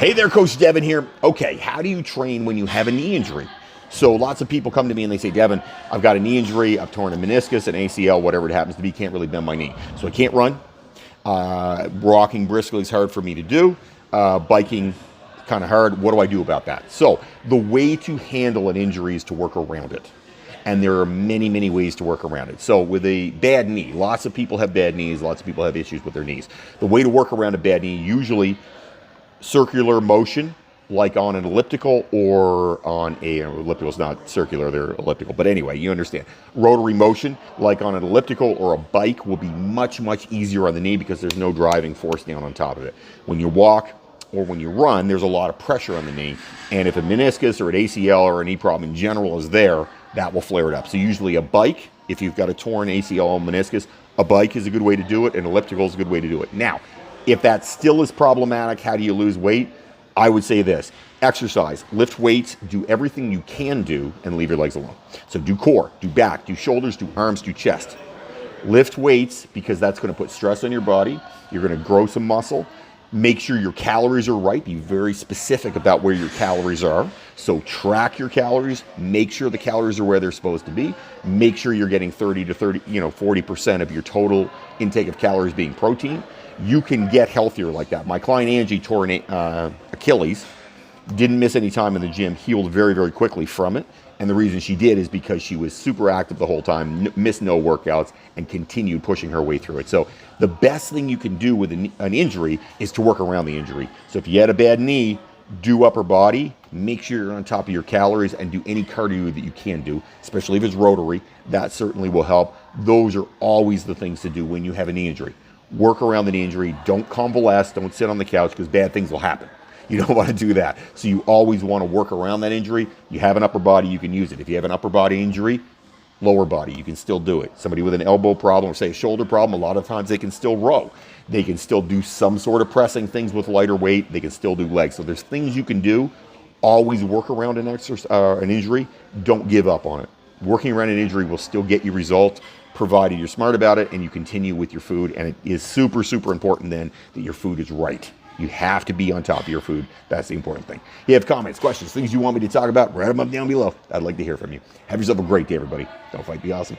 Hey there, Coach Devin here. Okay, how do you train when you have a knee injury? So lots of people come to me and they say, Devin, I've got a knee injury, I've torn a meniscus, an ACL, whatever it happens to be, can't really bend my knee. So I can't run. Walking briskly is hard for me to do. Biking, kind of hard. What do I do about that? So the way to handle an injury is to work around it. And there are many, many ways to work around it. So with a bad knee, lots of people have bad knees, lots of people have issues with their knees. The way to work around a bad knee, usually circular motion, like on an elliptical or on elliptical is not circular, they're elliptical. But anyway, you understand. Rotary motion, like on an elliptical or a bike, will be much, much easier on the knee because there's no driving force down on top of it. When you walk or when you run, there's a lot of pressure on the knee. And if a meniscus or an ACL or a knee problem in general is there, that will flare it up. So usually a bike, if you've got a torn ACL or meniscus, a bike is a good way to do it, and elliptical is a good way to do it. Now, if that still is problematic, how do you lose weight? I would say this: exercise, lift weights, do everything you can do, and leave your legs alone. So do core, do back, do shoulders, do arms, do chest. Lift weights because that's going to put stress on your body. You're going to grow some muscle. Make sure your calories are right. Be very specific about where your calories are. So track your calories. Make sure the calories are where they're supposed to be. Make sure you're getting 40% of your total intake of calories being protein. You can get healthier like that. My client Angie tore an Achilles, didn't miss any time in the gym, healed very, very quickly from it. And the reason she did is because she was super active the whole time, missed no workouts, and continued pushing her way through it. So the best thing you can do with an injury is to work around the injury. So if you had a bad knee, do upper body, make sure you're on top of your calories, and do any cardio that you can do, especially if it's rotary. That certainly will help. Those are always the things to do when you have a knee injury. Work around the knee injury. Don't convalesce. Don't sit on the couch because bad things will happen. You don't want to do that. So you always want to work around that injury. You have an upper body, you can use it. If you have an upper body injury, lower body, you can still do it. Somebody with an elbow problem or say a shoulder problem, a lot of times they can still row. They can still do some sort of pressing things with lighter weight. They can still do legs. So there's things you can do. Always work around an injury. Don't give up on it. Working around an injury will still get you results, provided you're smart about it and you continue with your food. And it is super, super important then that your food is right. You have to be on top of your food. That's the important thing. If you have comments, questions, things you want me to talk about, write them up down below. I'd like to hear from you. Have yourself a great day, everybody. Don't fight, be awesome.